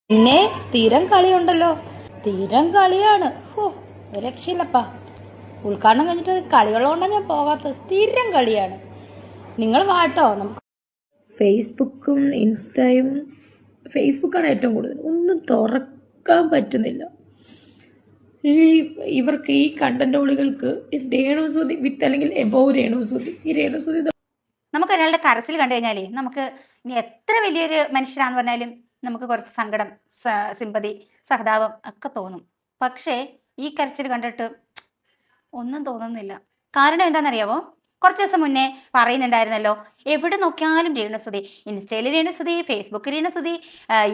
പിന്നെ സ്ഥിരം കളിയുണ്ടല്ലോ, സ്ഥിരം കളിയാണ്. ഓ, രക്ഷയില്ലപ്പാ. ഉദ്ഘാടനം കഴിഞ്ഞിട്ട് കളികളുകൊണ്ടാണ് ഞാൻ പോകാത്ത. സ്ഥിരം കളിയാണ്. നിങ്ങൾ വാട്ടോ. നമുക്ക് ഫേസ്ബുക്കും ഇൻസ്റ്റയും, ഫേസ്ബുക്കാണ് ഏറ്റവും കൂടുതൽ. ഒന്നും തുറക്കാൻ പറ്റുന്നില്ല. ഇവർക്ക് ഈ കണ്ടന്റോളികൾക്ക് രേണുസുതി വിത്ത് അല്ലെങ്കിൽ എബോവ് രേണുസുതി, ഈ രേണുസുതി നമുക്ക് ഒരാളുടെ കരച്ചിൽ കണ്ടു കഴിഞ്ഞാലേ നമുക്ക് ഇനി എത്ര വലിയൊരു മനുഷ്യരാന്ന് പറഞ്ഞാലും നമുക്ക് കുറച്ച് സങ്കടം, സിമ്പതി, സഹതാപം ഒക്കെ തോന്നും. പക്ഷേ ഈ കരച്ചിൽ കണ്ടിട്ട് ഒന്നും തോന്നുന്നില്ല. കാരണം എന്താണെന്നറിയാവോ? കുറച്ച് ദിവസം മുന്നേ പറയുന്നുണ്ടായിരുന്നല്ലോ, എവിടെ നോക്കിയാലും രേണുസുതി, ഇൻസ്റ്റയിൽ രേണുസുതി, ഫേസ്ബുക്ക് രേണുസുതി,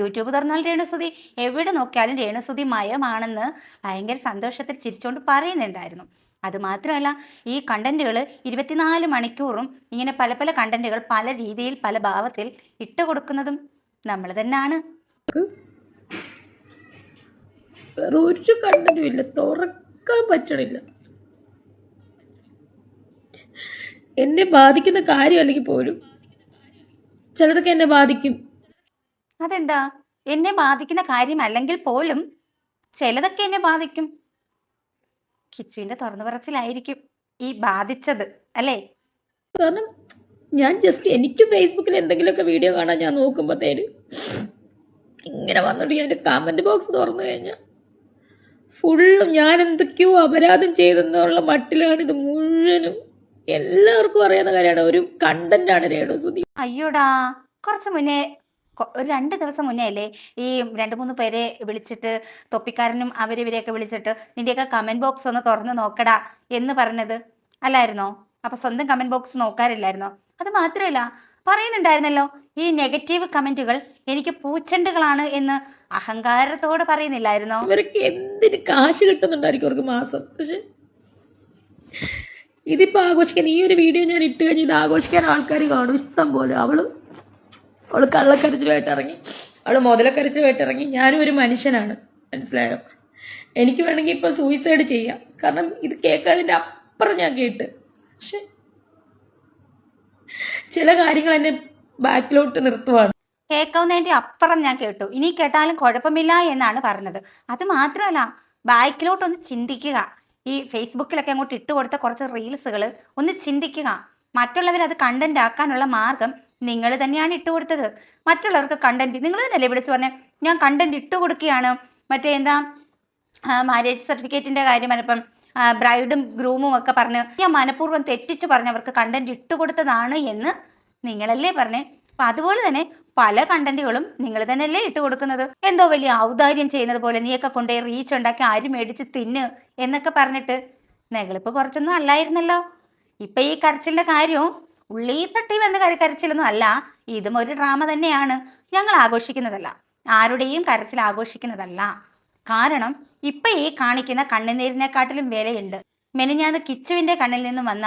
യൂട്യൂബ് തുറന്നാൽ രേണുസുതി, എവിടെ നോക്കിയാലും രേണുസുതി മയമാണെന്ന് ഭയങ്കര സന്തോഷത്തിൽ ചിരിച്ചുകൊണ്ട് പറയുന്നുണ്ടായിരുന്നു. അതുമാത്രമല്ല, ഈ കണ്ടന്റുകൾ 24 മണിക്കൂറും ഇങ്ങനെ പല പല കണ്ടന്റുകൾ പല രീതിയിൽ പല ഭാവത്തിൽ ഇട്ട് കൊടുക്കുന്നതും നമ്മൾ തന്നെയാണ്. ഒരു കണ്ടന്റും ഇല്ല, തുറക്കാൻ പറ്റണില്ല. എന്നെ ബാധിക്കുന്ന കാര്യം അല്ലെങ്കിൽ പോലും ചിലതൊക്കെ എന്നെ ബാധിക്കും. അതെന്താ? എന്നെ ബാധിക്കുന്ന കാര്യം അല്ലെങ്കിൽ പോലും ചിലതൊക്കെ എന്നെ ബാധിക്കും. കിച്ചുവിന്റെ തുറന്നു പറച്ചിലായിരിക്കും ഈ ബാധിച്ചത്, അല്ലേ? കാരണം ഞാൻ ജസ്റ്റ് എനിക്ക് ഫേസ്ബുക്കിൽ എന്തെങ്കിലുമൊക്കെ വീഡിയോ കാണാൻ ഞാൻ നോക്കുമ്പോഴത്തേന് ഇങ്ങനെ വന്നിട്ട് ഞാൻ കമന്റ് ബോക്സ് തുറന്നു കഴിഞ്ഞാൽ ഫുള്ളും ഞാൻ എന്തൊക്കെയോ അപരാധം ചെയ്തെന്നുള്ള മട്ടിലാണ് ഇത് മുഴുവനും. എല്ലാവർക്കും അറിയാവുന്ന കാര്യമാണ്, ഒരു കണ്ടന്റാണ് രേണുസുതി. അയ്യോടാ, കുറച്ച് മുന്നേ ഒരു 2 ദിവസം മുന്നേ അല്ലേ ഈ 2-3 പേരെ വിളിച്ചിട്ട്, തൊപ്പിക്കാരനും അവരിവരെയൊക്കെ വിളിച്ചിട്ട് നിന്റെയൊക്കെ കമന്റ് ബോക്സ് ഒന്ന് തുറന്ന് നോക്കടാ എന്ന് പറഞ്ഞത് അല്ലായിരുന്നോ? അപ്പൊ സ്വന്തം കമന്റ് ബോക്സ് നോക്കാറില്ലായിരുന്നോ? അത് മാത്രമല്ല, പറയുന്നുണ്ടായിരുന്നല്ലോ ഈ നെഗറ്റീവ് കമന്റുകൾ എനിക്ക് പൂച്ചെണ്ടുകളാണ് എന്ന് അഹങ്കാരത്തോടെ പറയുന്നില്ലായിരുന്നോ? അവർക്ക് എന്തിന് കാശ് കിട്ടുന്നുണ്ടായിരിക്കും അവർക്ക് മാസം. പക്ഷെ ഇതിപ്പോ ആഘോഷിക്കാൻ ഈ ഒരു വീഡിയോ ഞാൻ ഇട്ട് കഴിഞ്ഞ് ഇത് ആഘോഷിക്കാൻ ആൾക്കാർ കാണും ഇഷ്ടം പോലെ. അവള് കള്ളക്കരച്ചിലുമായിട്ട് ഇറങ്ങി, അവള് മുതലക്കരച്ചിലുമായിട്ട് ഇറങ്ങി. ഞാനും ഒരു മനുഷ്യനാണ്, മനസ്സിലായോ? എനിക്ക് വേണമെങ്കിൽ ഇപ്പൊ സൂയിസൈഡ് ചെയ്യാം. കാരണം ഇത് കേൾക്കാതിന്റെ അപ്പുറം ഞാൻ കേട്ട്. പക്ഷെ ചില കാര്യങ്ങൾ എന്നെ ബാക്കിലോട്ട് നിർത്തുവാണ്. കേൾക്കാവുന്നതിന്റെ അപ്പുറം ഞാൻ കേട്ടു. ഇനി കേട്ടാലും കുഴപ്പമില്ല എന്നാണ് പറഞ്ഞത്. അത് മാത്രമല്ല, ബാക്കിലോട്ടൊന്ന് ചിന്തിക്കുക. ഈ ഫേസ്ബുക്കിലൊക്കെ അങ്ങോട്ട് ഇട്ട് കൊടുത്ത കുറച്ച് റീൽസുകൾ ഒന്ന് ചിന്തിക്കുക. മറ്റുള്ളവർ അത് കണ്ടന്റ് ആക്കാനുള്ള മാർഗം നിങ്ങൾ തന്നെയാണ് ഇട്ട് കൊടുത്തത്. മറ്റുള്ളവർക്ക് കണ്ടന്റ് നിങ്ങൾ തന്നെയല്ലേ വിളിച്ചു പറഞ്ഞേ, ഞാൻ കണ്ടന്റ് ഇട്ട് കൊടുക്കുകയാണ്, മറ്റേ എന്താ മാരേജ് സർട്ടിഫിക്കറ്റിന്റെ കാര്യം പറഞ്ഞപ്പം ബ്രൈഡും ഗ്രൂമും ഒക്കെ പറഞ്ഞ് ഞാൻ മനഃപൂർവ്വം തെറ്റിച്ച് പറഞ്ഞ് അവർക്ക് കണ്ടന്റ് ഇട്ട് കൊടുത്തതാണ് എന്ന് നിങ്ങളല്ലേ പറഞ്ഞേ. അപ്പം അതുപോലെ തന്നെ പല കണ്ടന്റുകളും നിങ്ങൾ തന്നെയല്ലേ ഇട്ട് കൊടുക്കുന്നത്. എന്തോ വലിയ ഔദാര്യം ചെയ്യുന്നത് പോലെ നീയൊക്കെ കൊണ്ടുപോയി റീച്ച് ഉണ്ടാക്കി ആരും മേടിച്ച് തിന്ന് എന്നൊക്കെ പറഞ്ഞിട്ട് നെകളിപ്പ് കുറച്ചൊന്നും അല്ലായിരുന്നല്ലോ. ഇപ്പം ഈ കരച്ചിലിൻ്റെ കാര്യവും ഉള്ളി തട്ടി വന്ന കരച്ചിലൊന്നും അല്ല. ഇതും ഒരു ഡ്രാമ തന്നെയാണ്. ഞങ്ങൾ ആഘോഷിക്കുന്നതല്ല, ആരുടെയും കരച്ചിൽ ആഘോഷിക്കുന്നതല്ല. കാരണം ഇപ്പം ഈ കാണിക്കുന്ന കണ്ണുനീരിനെക്കാട്ടിലും വിലയുണ്ട് മെനിഞ്ഞാന്ന് കിച്ചുവിൻ്റെ കണ്ണിൽ നിന്നും വന്ന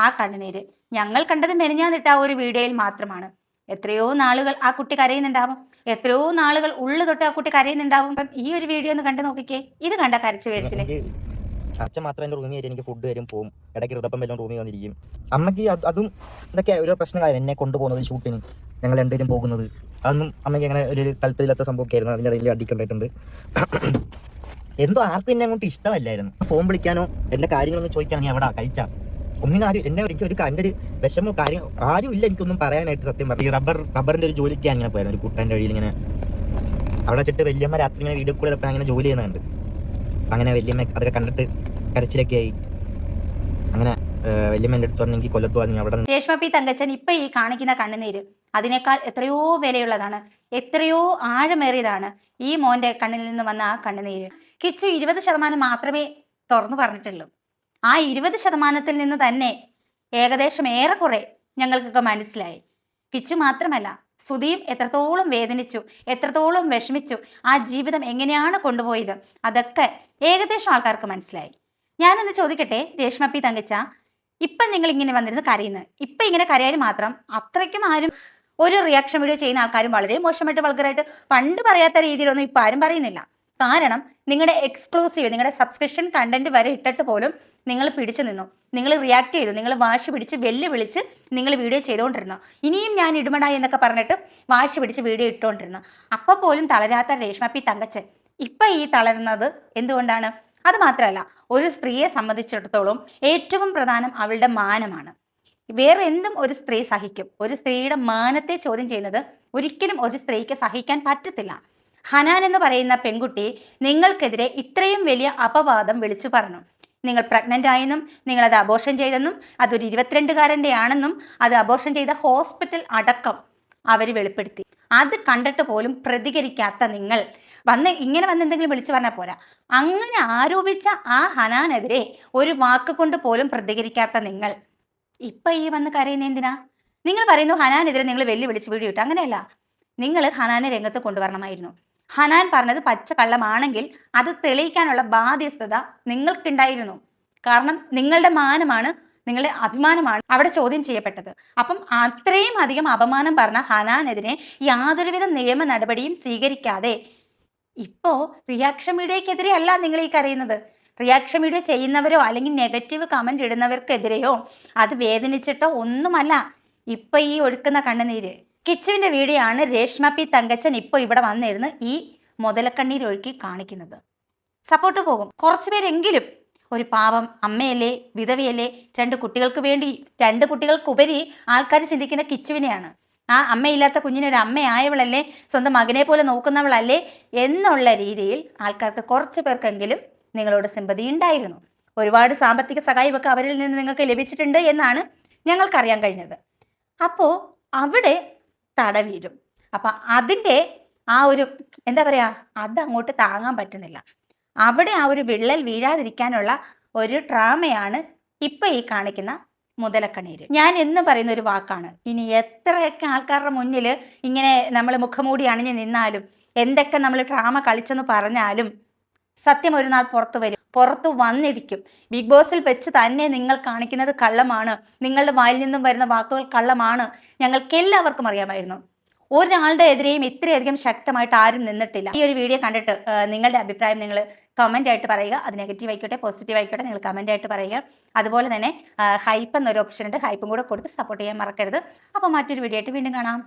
ആ കണ്ണുനീര്. ഞങ്ങൾ കണ്ടത് മെനിഞ്ഞാന്നിട്ട ആ ഒരു വീഡിയോയിൽ മാത്രമാണ്. എത്രയോ നാളുകൾ ആ കുട്ടി കരയുന്നുണ്ടാവും, എത്രയോ നാളുകൾ ഉള്ളു തൊട്ട് ആ കുട്ടി കരയുന്നുണ്ടാവും. ഈ ഒരു വീഡിയോ ഒന്ന് കണ്ടു നോക്കിക്കേ. ഇത് കണ്ട കരച്ചു വീഴത്തില്. അച്ഛൻ മാത്രം എൻ്റെ റൂമിൽ വരും, എനിക്ക് ഫുഡ് വരും പോവും, ഇടയ്ക്ക് ഹൃദപ്പം എല്ലാം റൂമിൽ വന്നിരിക്കും. അമ്മയ്ക്ക് അതും ഇതൊക്കെ ഒരു പ്രശ്നങ്ങളായിരുന്നു. എന്നെ കൊണ്ടുപോകുന്നത് ഷൂട്ടിന്, ഞങ്ങൾ രണ്ടുപേരും പോകുന്നത്, അതൊന്നും അമ്മയ്ക്ക് അങ്ങനെ ഒരു താല്പര്യമില്ലാത്ത സംഭവമൊക്കെ ആയിരുന്നു. അതിൻ്റെ ഇടയിൽ അടിക്കണ്ടായിട്ടുണ്ട്. എന്തോ ആർക്കും എന്നെ അങ്ങോട്ട് ഇഷ്ടമല്ലായിരുന്നു. ഫോൺ വിളിക്കാനോ എൻ്റെ കാര്യങ്ങളൊന്നും ചോദിക്കാനോ നീ എവിടെ കഴിച്ചാൽ ഒന്നിനും ആരും എന്നെ ഒരിക്കലും എൻ്റെ ഒരു വിഷമോ കാര്യം ആരും ഇല്ല എനിക്കൊന്നും പറയാനായിട്ട്. സത്യം പറഞ്ഞു, ഈ റബ്ബറിൻ്റെ ഒരു ജോലിക്ക് അങ്ങനെ പോയായിരുന്നു. ഒരു കൂട്ടാൻ്റെ വഴിയിൽ ഇങ്ങനെ അവിടെ വെച്ചിട്ട് വല്യമ്മ രാത്രി ഇങ്ങനെ വീഡിയോ കൂടെ അങ്ങനെ ജോലി ചെയ്യുന്നുണ്ട്. അങ്ങനെ വല്യമ്മ അതൊക്കെ കണ്ടിട്ട് കരച്ചിലൊക്കെ ആയി. അങ്ങനെ വല്യമ്മ എൻ്റെ അടുത്ത് പറഞ്ഞെങ്കിൽ കൊല്ലത്ത് വന്നു അവിടെ. രേഷ്മ പി തങ്കച്ചൻ ഇപ്പം ഈ കാണിക്കുന്ന കണ്ണുനീര് അതിനേക്കാൾ എത്രയോ വിലയുള്ളതാണ്, എത്രയോ ആഴമേറിയതാണ് ഈ മോൻ്റെ കണ്ണിൽ നിന്ന് വന്ന ആ കണ്ണുനീര്. കിച്ചു 20% മാത്രമേ തുറന്നു പറഞ്ഞിട്ടുള്ളൂ. ആ 20% നിന്ന് തന്നെ ഏകദേശം ഏറെക്കുറെ ഞങ്ങൾക്കൊക്കെ മനസ്സിലായി. കിച്ചു മാത്രമല്ല, സുധിയും എത്രത്തോളം വേദനിച്ചു, എത്രത്തോളം വിഷമിച്ചു, ആ ജീവിതം എങ്ങനെയാണ് കൊണ്ടുപോയത്, അതൊക്കെ ഏകദേശം ആൾക്കാർക്ക് മനസ്സിലായി. ഞാനൊന്ന് ചോദിക്കട്ടെ രേഷ്മ പി തങ്കച്ച, ഇപ്പം നിങ്ങൾ ഇങ്ങനെ വന്നിരുന്ന് കരയുന്നത്, ഇപ്പം ഇങ്ങനെ കരയാൻ മാത്രം അത്രയ്ക്കും ആരും ഒരു റിയാക്ഷൻ വീഡിയോ ചെയ്യുന്ന ആൾക്കാരും വളരെ മോശമായിട്ട് വൾഗറായിട്ട് പണ്ട് പറയാത്ത രീതിയിലൊന്നും ഇപ്പം ആരും പറയുന്നില്ല. കാരണം നിങ്ങളുടെ എക്സ്ക്ലൂസീവ്, നിങ്ങളുടെ സബ്സ്ക്രിപ്ഷൻ കണ്ടന്റ് വരെ ഇട്ടിട്ട് പോലും നിങ്ങൾ പിടിച്ചു നിന്നു, നിങ്ങൾ റിയാക്ട് ചെയ്തു, നിങ്ങൾ വാശി പിടിച്ച് വെല്ലുവിളിച്ച് നിങ്ങൾ വീഡിയോ ചെയ്തുകൊണ്ടിരുന്നു. ഇനിയും ഞാൻ ഇടുമട എന്നൊക്കെ പറഞ്ഞിട്ട് വാശി പിടിച്ച് വീഡിയോ ഇട്ടുകൊണ്ടിരുന്നു. അപ്പോൾ പോലും തളരാത്ത രേഷ്മ പി തങ്കച്ചൻ ഇപ്പം ഈ തളരുന്നത് എന്തുകൊണ്ടാണ്? അത് മാത്രമല്ല, ഒരു സ്ത്രീയെ സംബന്ധിച്ചിടത്തോളം ഏറ്റവും പ്രധാനം അവളുടെ മാനമാണ്. വേറെ എന്തും ഒരു സ്ത്രീ സഹിക്കും, ഒരു സ്ത്രീയുടെ മാനത്തെ ചോദ്യം ചെയ്യുന്നത് ഒരിക്കലും ഒരു സ്ത്രീക്ക് സഹിക്കാൻ പറ്റത്തില്ല. ഹനാൻ എന്ന് പറയുന്ന പെൺകുട്ടി നിങ്ങൾക്കെതിരെ ഇത്രയും വലിയ അപവാദം വിളിച്ചു പറഞ്ഞു. നിങ്ങൾ പ്രഗ്നൻ്റ് ആയെന്നും നിങ്ങളത് അബോർഷൻ ചെയ്തെന്നും അതൊരു 22-കാരൻ്റെ ആണെന്നും അത് അബോർഷൻ ചെയ്ത ഹോസ്പിറ്റൽ അടക്കം അവർ വെളിപ്പെടുത്തി. അത് കണ്ടിട്ട് പോലും പ്രതികരിക്കാത്ത നിങ്ങൾ ഇങ്ങനെ വന്ന് എന്തെങ്കിലും വിളിച്ചു പറഞ്ഞാൽ പോരാ, അങ്ങനെ ആരോപിച്ച ആ ഹനാനെതിരെ ഒരു വാക്ക് കൊണ്ട് പോലും പ്രതികരിക്കാത്ത നിങ്ങൾ ഇപ്പം ഈ വന്ന് കരയുന്ന എന്തിനാ? നിങ്ങൾ പറയുന്നു ഹനാനെതിരെ നിങ്ങൾ വെല്ലുവിളിച്ച് വീഡിയോ ഇട്ടു. അങ്ങനെയല്ല, നിങ്ങൾ ഹനാനെ രംഗത്ത് കൊണ്ടുവരണമായിരുന്നു. ഹനാൻ പറഞ്ഞത് പച്ചക്കള്ളമാണെങ്കിൽ അത് തെളിയിക്കാനുള്ള ബാധ്യസ്ഥത നിങ്ങൾക്കുണ്ടായിരുന്നു. കാരണം നിങ്ങളുടെ മാനമാണ്, നിങ്ങളുടെ അഭിമാനമാണ് അവിടെ ചോദ്യം ചെയ്യപ്പെട്ടത്. അപ്പം അത്രയും അധികം അപമാനം പറഞ്ഞ ഹനാനെതിരെ യാതൊരുവിധ നിയമ നടപടിയും സ്വീകരിക്കാതെ ഇപ്പോൾ റിയാക്ഷൻ വീഡിയോയ്ക്കെതിരെ അല്ല നിങ്ങൾ ഈ കരയുന്നത്. റിയാക്ഷൻ വീഡിയോ ചെയ്യുന്നവരോ അല്ലെങ്കിൽ നെഗറ്റീവ് കമൻറ്റ് ഇടുന്നവർക്കെതിരെയോ അത് വേദനിച്ചിട്ടോ ഒന്നുമല്ല ഇപ്പം ഈ ഒഴുക്കുന്ന കണ്ണുനീര്. കിച്ചുവിൻ്റെ വീഡിയോ ആണ് രേഷ്മ പി തങ്കച്ചൻ ഇപ്പോൾ ഇവിടെ വന്നിരുന്ന് ഈ മുതലക്കണ്ണീരൊഴുക്കി കാണിക്കുന്നത്. സപ്പോർട്ട് പോകും. കുറച്ച് പേരെങ്കിലും ഒരു പാവം അമ്മയല്ലേ, വിധവയല്ലേ, 2 കുട്ടികൾക്ക് വേണ്ടി 2 കുട്ടികൾക്കുപരി ആൾക്കാർ ചിന്തിക്കുന്ന കിച്ചുവിനെയാണ്. ആ അമ്മയില്ലാത്ത കുഞ്ഞിനൊരു അമ്മയായവളല്ലേ, സ്വന്തം മകനെ പോലെ നോക്കുന്നവളല്ലേ എന്നുള്ള രീതിയിൽ ആൾക്കാർക്ക് കുറച്ച് പേർക്കെങ്കിലും നിങ്ങളോട് സിമ്പതി ഉണ്ടായിരുന്നു. ഒരുപാട് സാമ്പത്തിക സഹായമൊക്കെ അവരിൽ നിന്ന് നിങ്ങൾക്ക് ലഭിച്ചിട്ടുണ്ട് എന്നാണ് ഞങ്ങൾക്കറിയാൻ കഴിഞ്ഞത്. അപ്പോൾ അവിടെ തടവീരും. അപ്പം അതിൻ്റെ ആ ഒരു എന്താ പറയുക, അതങ്ങോട്ട് താങ്ങാൻ പറ്റുന്നില്ല. അവിടെ ആ ഒരു വിള്ളൽ വീഴാതിരിക്കാനുള്ള ഒരു ഡ്രാമയാണ് ഇപ്പം ഈ കാണിക്കുന്ന മുതലക്കണ്ണീര്. ഞാൻ എന്നും പറയുന്ന ഒരു വാക്കാണ്, ഇനി എത്രയൊക്കെ ആൾക്കാരുടെ മുന്നിൽ ഇങ്ങനെ നമ്മൾ മുഖംമൂടി അണിഞ്ഞ് നിന്നാലും എന്തൊക്കെ നമ്മൾ ഡ്രാമ കളിച്ചെന്ന് പറഞ്ഞാലും സത്യം ഒരു നാൾ പുറത്തു വരും, പുറത്തു വന്നിരിക്കും. ബിഗ് ബോസിൽ വെച്ച് തന്നെ നിങ്ങൾ കാണിക്കുന്നത് കള്ളമാണ്, നിങ്ങളുടെ വായിൽ നിന്നും വരുന്ന വാക്കുകൾ കള്ളമാണ്. ഞങ്ങൾക്ക് എല്ലാവർക്കും അറിയാമായിരുന്നു. ഒരാളുടെ എതിരെയും ഇത്രയധികം ശക്തമായിട്ട് ആരും നിന്നിട്ടില്ല. ഈ ഒരു വീഡിയോ കണ്ടിട്ട് നിങ്ങളുടെ അഭിപ്രായം നിങ്ങൾ കമൻ്റ് ആയിട്ട് പറയുക. അത് നെഗറ്റീവ് ആയിക്കോട്ടെ പോസിറ്റീവ് ആയിക്കോട്ടെ നിങ്ങൾ കമൻ്റ് ആയിട്ട് പറയുക. അതുപോലെ തന്നെ ഹൈപ്പ് എന്നൊരു ഓപ്ഷൻ ഉണ്ട്, ഹൈപ്പും കൂടെ കൊടുത്ത് സപ്പോർട്ട് ചെയ്യാൻ മറക്കരുത്. അപ്പോൾ മറ്റൊരു വീഡിയോ ആയിട്ട് വീണ്ടും കാണാം.